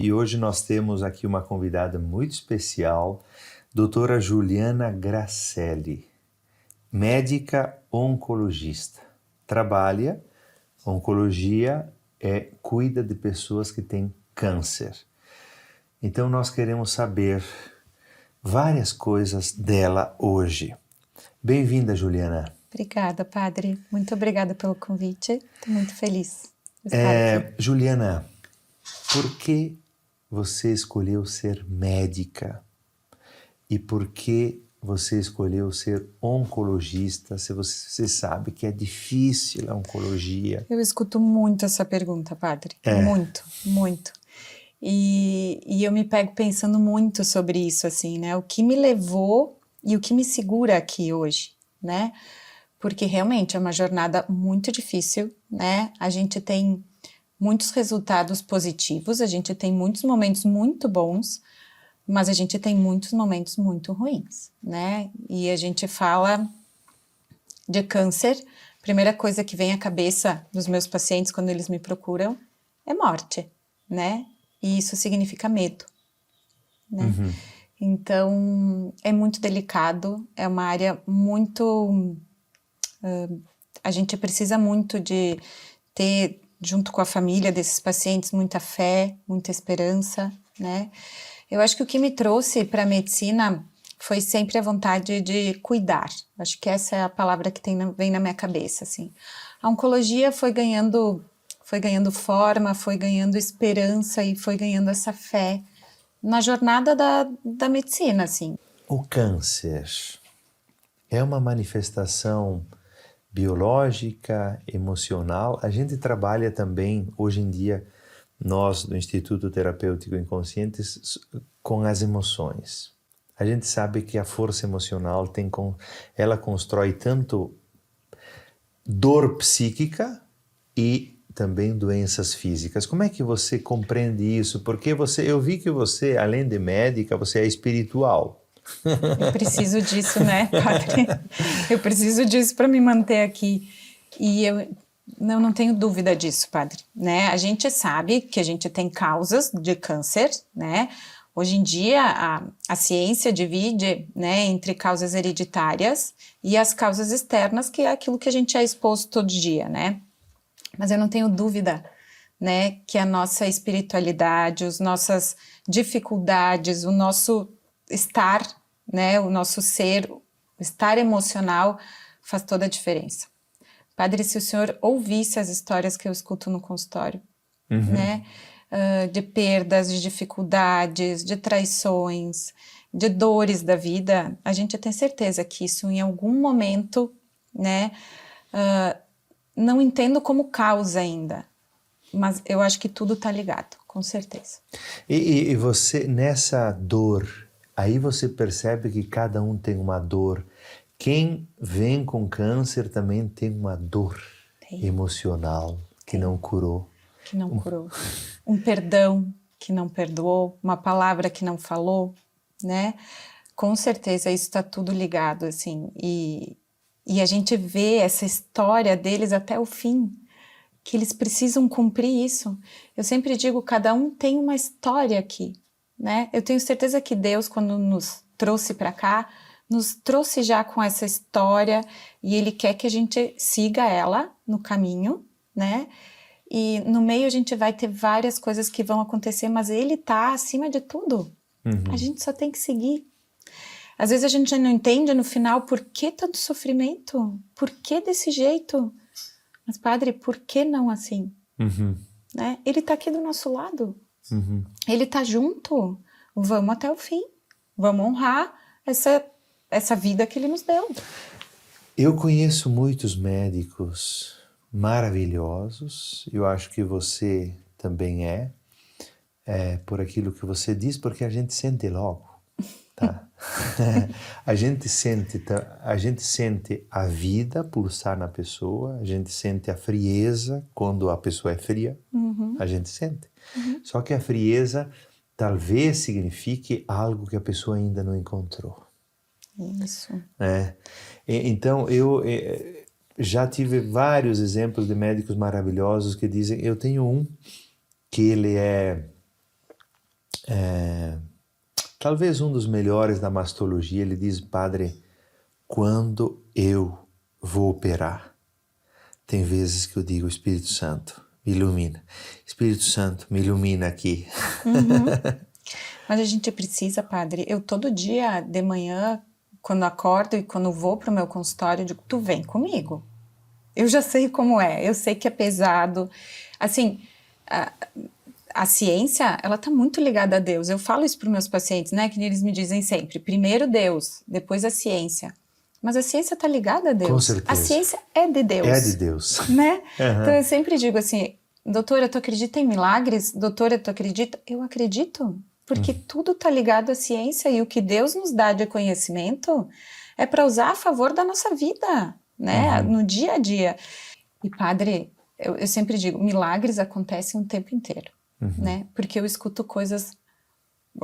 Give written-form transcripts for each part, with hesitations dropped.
E hoje nós temos aqui uma convidada muito especial, doutora Juliana Gracelli, médica oncologista. Trabalha oncologia, cuida de pessoas que têm câncer. Então nós queremos saber várias coisas dela hoje. Bem-vinda, Juliana. Obrigada, padre. Muito obrigada pelo convite. Estou muito feliz de estar aqui. Juliana, por que você escolheu ser médica? E por que você escolheu ser oncologista, se você sabe que é difícil a oncologia? Eu escuto muito essa pergunta, padre. Muito. E eu me pego pensando muito sobre isso, assim, né? O que me levou e o que me segura aqui hoje, né? Porque realmente é uma jornada muito difícil, né? A gente tem muitos resultados positivos, a gente tem muitos momentos muito bons, mas a gente tem muitos momentos muito ruins, né? E a gente fala de câncer, a primeira coisa que vem à cabeça dos meus pacientes quando eles me procuram é morte, né? E isso significa medo, né? Uhum. Então, é muito delicado, é uma área muito... a gente precisa muito de ter, junto com a família desses pacientes, muita fé, muita esperança, né? Eu acho que o que me trouxe para a medicina foi sempre a vontade de cuidar. Acho que essa é a palavra que vem na minha cabeça, assim. A oncologia foi ganhando forma, foi ganhando esperança e foi ganhando essa fé na jornada da medicina, assim. O câncer é uma manifestação biológica, emocional. A gente trabalha também, hoje em dia, nós do Instituto Terapêutico Inconscientes, com as emoções. A gente sabe que a força emocional ela constrói tanto dor psíquica e também doenças físicas. Como é que você compreende isso? Porque eu vi que você, além de médica, você é espiritual. Eu preciso disso, né, padre? Eu preciso disso para me manter aqui. E eu não tenho dúvida disso, padre, né? A gente sabe que a gente tem causas de câncer, né? Hoje em dia, a ciência divide, né, entre causas hereditárias e as causas externas, que é aquilo que a gente é exposto todo dia, né? Mas eu não tenho dúvida, né, que a nossa espiritualidade, as nossas dificuldades, o nosso estar, né, o nosso ser, o estar emocional faz toda a diferença. Padre, se o senhor ouvisse as histórias que eu escuto no consultório, né, de perdas, de dificuldades, de traições, de dores da vida, a gente tem certeza que isso em algum momento, né, não entendo como causa ainda, mas eu acho que tudo está ligado, com certeza. E você, nessa dor, aí você percebe que cada um tem uma dor. Quem vem com câncer também tem uma dor emocional que não curou. Que não curou. Um perdão que não perdoou, uma palavra que não falou, né? Com certeza isso está tudo ligado, assim. E a gente vê essa história deles até o fim, que eles precisam cumprir isso. Eu sempre digo, cada um tem uma história aqui, né? Eu tenho certeza que Deus, quando nos trouxe para cá, nos trouxe já com essa história e Ele quer que a gente siga ela no caminho, né? E no meio a gente vai ter várias coisas que vão acontecer, mas Ele tá acima de tudo. A gente só tem que seguir. Às vezes a gente não entende no final por que tanto sofrimento, por que desse jeito. Mas, padre, por que não assim? Né? Ele tá aqui do nosso lado. Ele tá junto. Vamos até o fim. Vamos honrar essa vida que ele nos deu. Eu conheço muitos médicos maravilhosos. Eu acho que você também por aquilo que você diz, porque a gente sente logo. Tá? A gente sente a vida pulsar na pessoa, a gente sente a frieza quando a pessoa é fria, a gente sente. Só que a frieza talvez signifique algo que a pessoa ainda não encontrou. Isso. Então, eu já tive vários exemplos de médicos maravilhosos que dizem, eu tenho um que ele é talvez um dos melhores da mastologia, ele diz, padre, quando eu vou operar, tem vezes que eu digo, Espírito Santo, me ilumina. Espírito Santo, me ilumina aqui. Mas a gente precisa, padre, eu todo dia de manhã, quando acordo e quando vou para o meu consultório, eu digo, tu vem comigo. Eu já sei como é, eu sei que é pesado. Assim, a ciência, ela tá muito ligada a Deus. Eu falo isso para os meus pacientes, né? Que eles me dizem sempre, primeiro Deus, depois a ciência. Mas a ciência tá ligada a Deus. Com certeza. A ciência é de Deus. É de Deus. Né? Então eu sempre digo assim, doutora, tu acredita em milagres? Doutora, tu acredita? Eu acredito. Porque tudo tá ligado à ciência e o que Deus nos dá de conhecimento é para usar a favor da nossa vida, né? No dia a dia. E padre, eu sempre digo, milagres acontecem o tempo inteiro, né? Porque eu escuto coisas,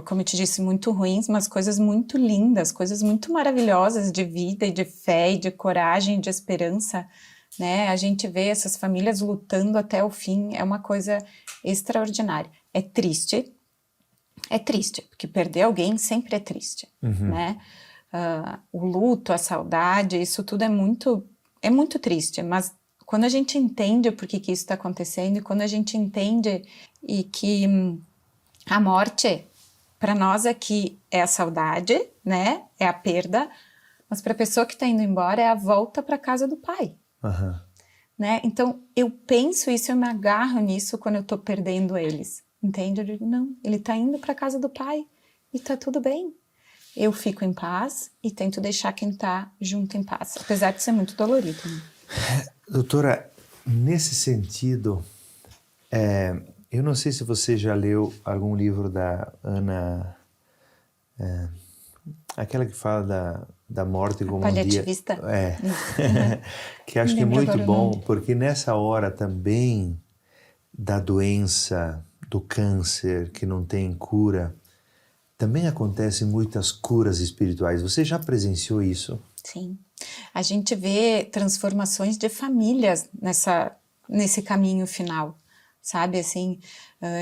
como eu te disse, muito ruins, mas coisas muito lindas, coisas muito maravilhosas de vida e de fé e de coragem, de esperança, né? A gente vê essas famílias lutando até o fim, é uma coisa extraordinária. É triste, porque perder alguém sempre é triste, né? O luto, a saudade, isso tudo é muito triste, mas quando a gente entende por que isso está acontecendo e quando a gente entende e que a morte, para nós aqui, é a saudade, né? É a perda, mas para a pessoa que está indo embora é a volta para a casa do pai. Né? Então, eu penso isso, eu me agarro nisso quando eu estou perdendo eles. Entende? Eu digo, não, ele está indo para a casa do pai e está tudo bem. Eu fico em paz e tento deixar quem está junto em paz, apesar de ser muito dolorido. Né? Doutora, nesse sentido, eu não sei se você já leu algum livro da Ana, aquela que fala da morte como um dia... Paliativista? Que acho que é muito bom, porque nessa hora também da doença, do câncer que não tem cura, também acontecem muitas curas espirituais. Você já presenciou isso? Sim. A gente vê transformações de famílias nesse caminho final, sabe? Assim,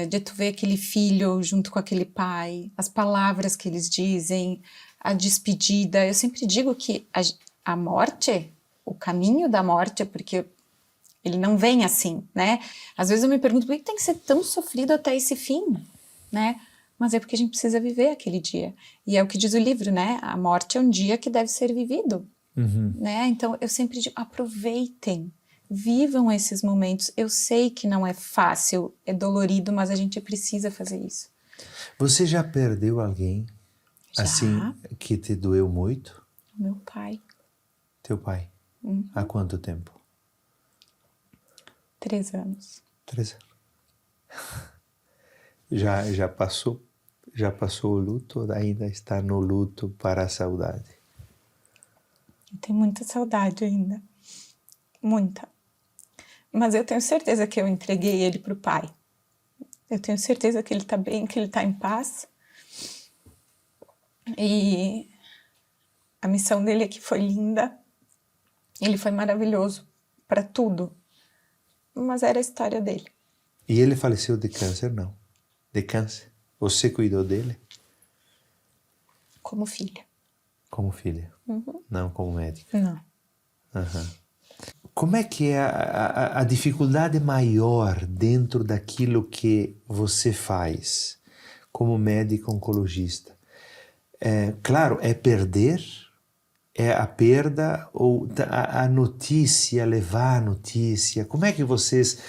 de tu ver aquele filho junto com aquele pai, as palavras que eles dizem, a despedida. Eu sempre digo que a morte, o caminho da morte, porque ele não vem assim, né? Às vezes eu me pergunto, por que tem que ser tão sofrido até esse fim, né? Mas é porque a gente precisa viver aquele dia. E é o que diz o livro, né? A morte é um dia que deve ser vivido, né? Então eu sempre digo, aproveitem, vivam esses momentos. Eu sei que não é fácil, é dolorido, mas a gente precisa fazer isso. Você já perdeu alguém, Já. assim, que te doeu muito? Meu pai. Teu pai? Há quanto tempo? 3 anos. 3 anos. Já passou o luto ou ainda está no luto para a saudade? Eu tenho muita saudade ainda. Muita. Mas eu tenho certeza que eu entreguei ele para o pai. Eu tenho certeza que ele está bem, que ele está em paz. E a missão dele aqui foi linda. Ele foi maravilhoso para tudo. Mas era a história dele. E ele faleceu de câncer, não? De câncer? Você cuidou dele? Como filha. Como filha? Não como médica? Não. Como é que é a dificuldade maior dentro daquilo que você faz como médico oncologista? Claro, é perder? É a perda ou a notícia, levar a notícia? Como é que vocês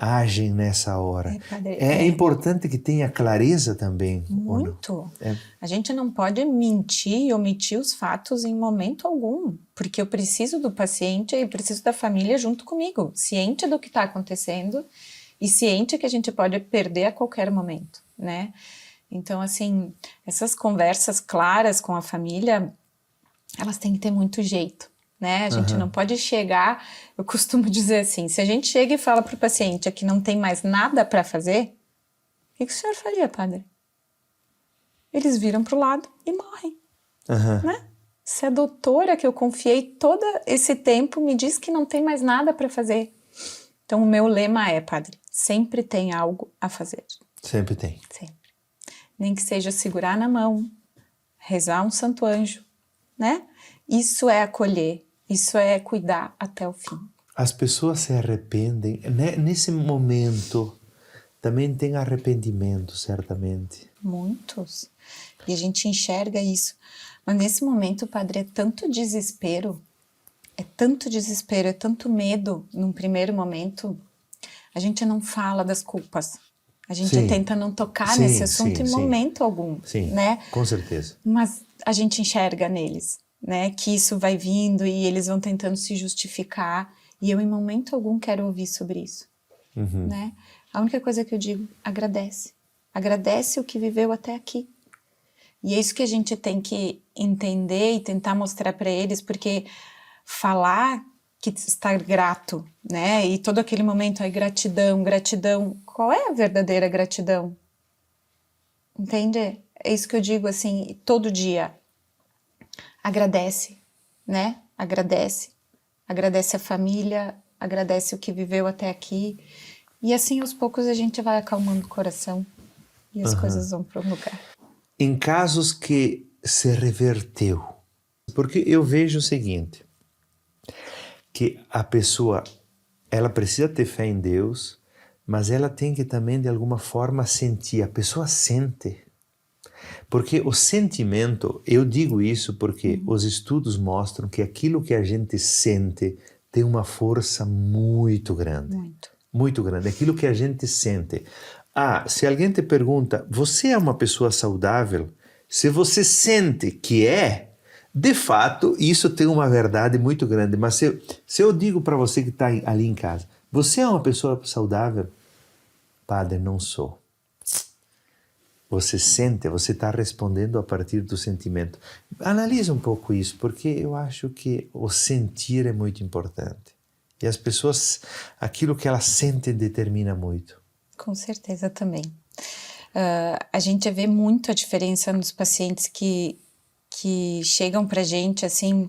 agem nessa hora? É importante que tenha clareza também? Muito. A gente não pode mentir e omitir os fatos em momento algum, porque eu preciso do paciente e preciso da família junto comigo, ciente do que está acontecendo e ciente que a gente pode perder a qualquer momento, né? Então, assim, essas conversas claras com a família, elas têm que ter muito jeito, né? A gente não pode chegar, eu costumo dizer assim, se a gente chega e fala para o paciente que não tem mais nada para fazer, o que o senhor faria, padre? Eles viram para o lado e morrem, né? Se a doutora que eu confiei todo esse tempo me diz que não tem mais nada para fazer. Então, o meu lema é, padre, sempre tem algo a fazer. Sempre tem. Sempre. nem que seja segurar na mão, rezar um santo anjo, né? Isso é acolher, isso é cuidar até o fim. As pessoas se arrependem, né? Nesse momento também tem arrependimento, certamente. Muitos. E a gente enxerga isso. Mas nesse momento, padre, é tanto desespero, é tanto medo num primeiro momento. A gente não fala das culpas. A gente tenta não tocar nesse assunto em momento algum, né? Com certeza. Mas a gente enxerga neles, né? Que isso vai vindo e eles vão tentando se justificar. E eu, em momento algum, quero ouvir sobre isso, né? A única coisa que eu digo, agradece. Agradece o que viveu até aqui. E é isso que a gente tem que entender e tentar mostrar para eles, porque falar que está grato, né? E todo aquele momento, ai, gratidão, gratidão. Qual é a verdadeira gratidão? Entende? É isso que eu digo, assim, todo dia. Agradece, né? Agradece. Agradece a família, agradece o que viveu até aqui. E assim, aos poucos, a gente vai acalmando o coração e as coisas vão para um lugar. Em casos que se reverteu, porque eu vejo o seguinte, que a pessoa, ela precisa ter fé em Deus, mas ela tem que também, de alguma forma, sentir. A pessoa sente. Porque o sentimento, eu digo isso porque os estudos mostram que aquilo que a gente sente tem uma força muito grande. Muito grande. Aquilo que a gente sente. Se alguém te pergunta, você é uma pessoa saudável? Se você sente que é, de fato, isso tem uma verdade muito grande. Mas se eu digo para você que está ali em casa, você é uma pessoa saudável? Padre, não sou. Você sente, você está respondendo a partir do sentimento. Analise um pouco isso, porque eu acho que o sentir é muito importante. E as pessoas, aquilo que elas sentem determina muito. Com certeza também. A gente vê muito a diferença nos pacientes que chegam pra gente, assim,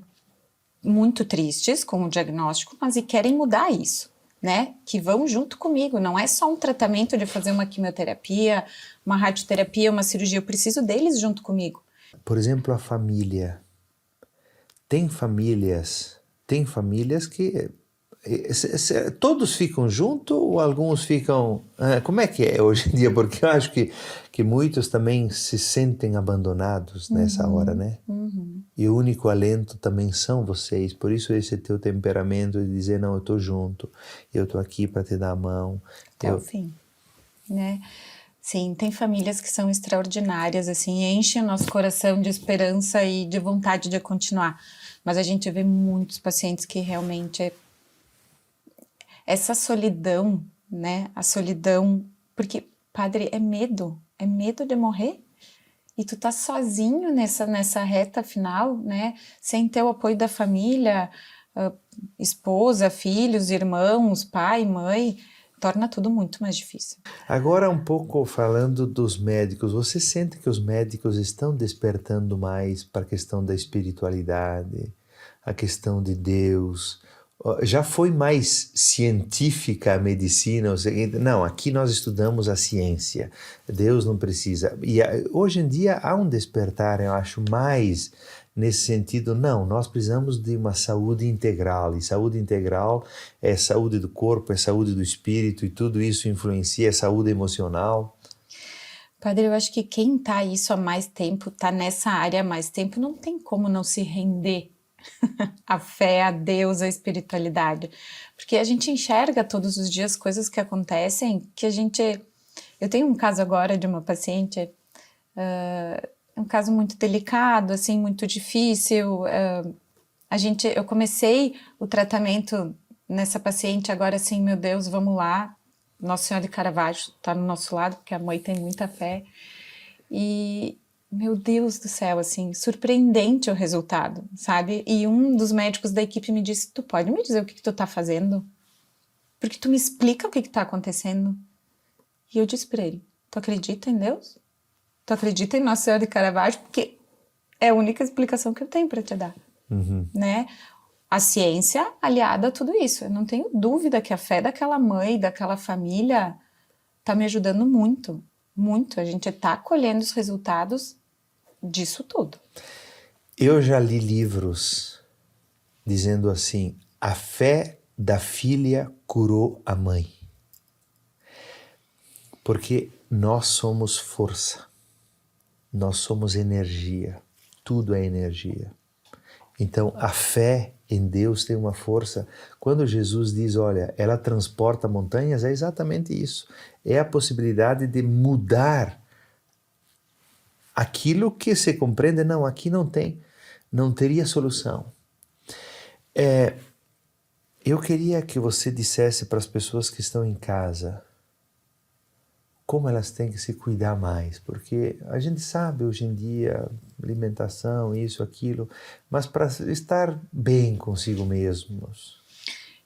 muito tristes com o diagnóstico, mas e querem mudar isso, né? Que vão junto comigo. Não é só um tratamento de fazer uma quimioterapia, uma radioterapia, uma cirurgia. Eu preciso deles junto comigo. Por exemplo, a família. Tem famílias que todos ficam juntos ou alguns ficam... Como é que é hoje em dia? Porque eu acho que muitos também se sentem abandonados nessa hora, né? E o único alento também são vocês. Por isso esse teu temperamento de dizer, não, eu estou junto, eu estou aqui para te dar a mão. Até o fim, né? Sim, tem famílias que são extraordinárias, assim, enchem o nosso coração de esperança e de vontade de continuar. Mas a gente vê muitos pacientes que realmente... Essa solidão, né? A solidão... Porque, padre, é medo de morrer. E tu tá sozinho nessa reta final, né? Sem ter o apoio da família, esposa, filhos, irmãos, pai, mãe... torna tudo muito mais difícil. Agora um pouco falando dos médicos, você sente que os médicos estão despertando mais para a questão da espiritualidade, a questão de Deus? Já foi mais científica a medicina? Não, aqui nós estudamos a ciência, Deus não precisa. E hoje em dia há um despertar, eu acho, mais... Nesse sentido, não, nós precisamos de uma saúde integral, e saúde integral é saúde do corpo, é saúde do espírito, e tudo isso influencia a saúde emocional. Padre, eu acho que quem está isso há mais tempo, está nessa área há mais tempo, não tem como não se render à fé, a Deus, à espiritualidade. Porque a gente enxerga todos os dias coisas que acontecem, que a gente... Eu tenho um caso agora de uma paciente... um caso muito delicado, assim, muito difícil. Eu comecei o tratamento nessa paciente agora, assim, meu Deus, vamos lá. Nossa Senhora de Caravaggio está no nosso lado, porque a mãe tem muita fé. E, meu Deus do céu, assim, surpreendente o resultado, sabe? E um dos médicos da equipe me disse, tu pode me dizer o que tu tá fazendo? Porque tu me explica o que tá acontecendo. E eu disse para ele, tu acredita em Deus? Tu acredita em Nossa Senhora de Caravaggio? Porque é a única explicação que eu tenho para te dar, né? A ciência aliada a tudo isso. Eu não tenho dúvida que a fé daquela mãe, daquela família, tá me ajudando muito, muito. A gente está colhendo os resultados disso tudo. Eu já li livros dizendo assim, a fé da filha curou a mãe. Porque nós somos força, nós somos energia, tudo é energia. Então a fé em Deus tem uma força. Quando Jesus diz, olha, ela transporta montanhas, é exatamente isso. É a possibilidade de mudar aquilo que se compreende, não, aqui não teria solução. Eu queria que você dissesse para as pessoas que estão em casa como elas têm que se cuidar mais, porque a gente sabe hoje em dia, alimentação, isso, aquilo, mas para estar bem consigo mesmos.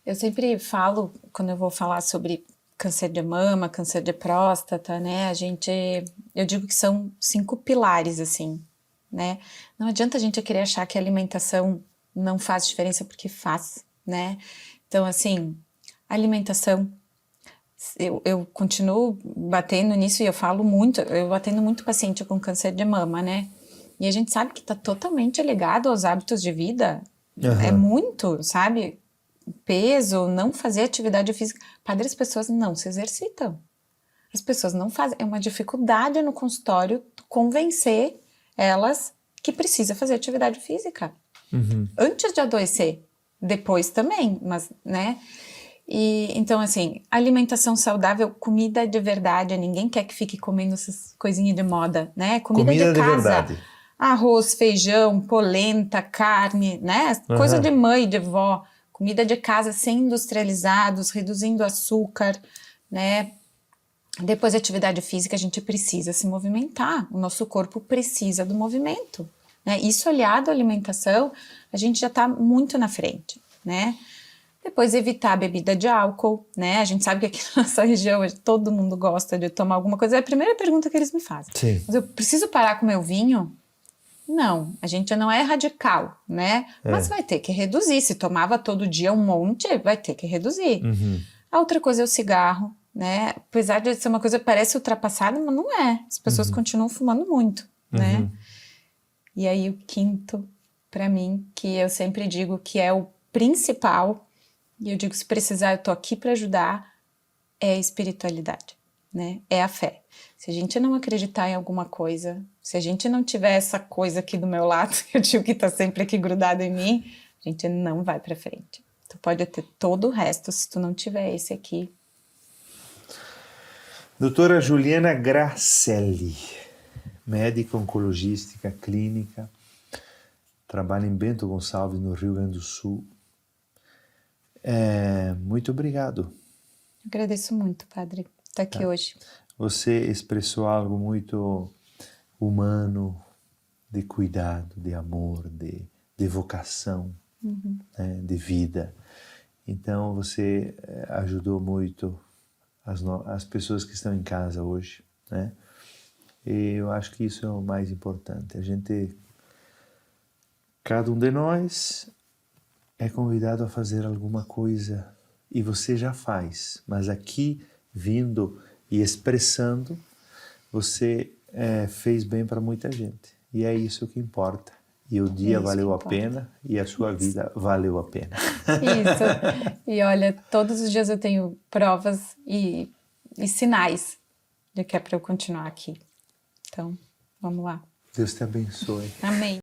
Eu sempre falo, quando eu vou falar sobre câncer de mama, câncer de próstata, né, eu digo que são 5 pilares, assim, né, não adianta a gente querer achar que a alimentação não faz diferença, porque faz, né, então, assim, alimentação, eu continuo batendo nisso e eu atendo muito paciente com câncer de mama, né, e a gente sabe que está totalmente ligado aos hábitos de vida, é muito, sabe, peso, não fazer atividade física. Padre, as pessoas não se exercitam. As pessoas não fazem. É uma dificuldade no consultório convencer elas que precisa fazer atividade física. Antes de adoecer. Depois também, mas, né? E, então, assim, alimentação saudável, comida de verdade. Ninguém quer que fique comendo essas coisinhas de moda, né? Comida de casa. Verdade. Arroz, feijão, polenta, carne, né? Coisa de mãe, de vó. Comida de casa sem industrializados, reduzindo açúcar, né? Depois, atividade física, a gente precisa se movimentar. O nosso corpo precisa do movimento, né? Isso aliado à alimentação, a gente já está muito na frente, né? Depois, evitar a bebida de álcool, né? A gente sabe que aqui na nossa região todo mundo gosta de tomar alguma coisa. É a primeira pergunta que eles me fazem. Sim. Mas eu preciso parar com o meu vinho? Não, a gente não é radical, né? Mas vai ter que reduzir. Se tomava todo dia um monte, vai ter que reduzir. A outra coisa é o cigarro, né? Apesar de ser uma coisa que parece ultrapassada, mas não é. As pessoas continuam fumando muito, né? E aí o quinto, para mim, que eu sempre digo que é o principal, e eu digo, se precisar, eu tô aqui para ajudar, é a espiritualidade, né? É a fé. Se a gente não acreditar em alguma coisa, se a gente não tiver essa coisa aqui do meu lado, eu digo que tá sempre aqui grudado em mim, a gente não vai para frente. Tu pode ter todo o resto, se tu não tiver esse aqui. Doutora Juliana Gracelli, médica oncologística clínica, trabalha em Bento Gonçalves, no Rio Grande do Sul. Muito obrigado. Agradeço muito, Padre, estar aqui hoje. Você expressou algo muito humano, de cuidado, de amor, de vocação, né, de vida. Então você ajudou muito as pessoas que estão em casa hoje, né? E eu acho que isso é o mais importante. Cada um de nós é convidado a fazer alguma coisa e você já faz, mas aqui vindo e expressando, você fez bem para muita gente. E é isso que importa. E o dia valeu a pena e a sua vida valeu a pena. Isso. E olha, todos os dias eu tenho provas e sinais de que é para eu continuar aqui. Então, vamos lá. Deus te abençoe. Amém.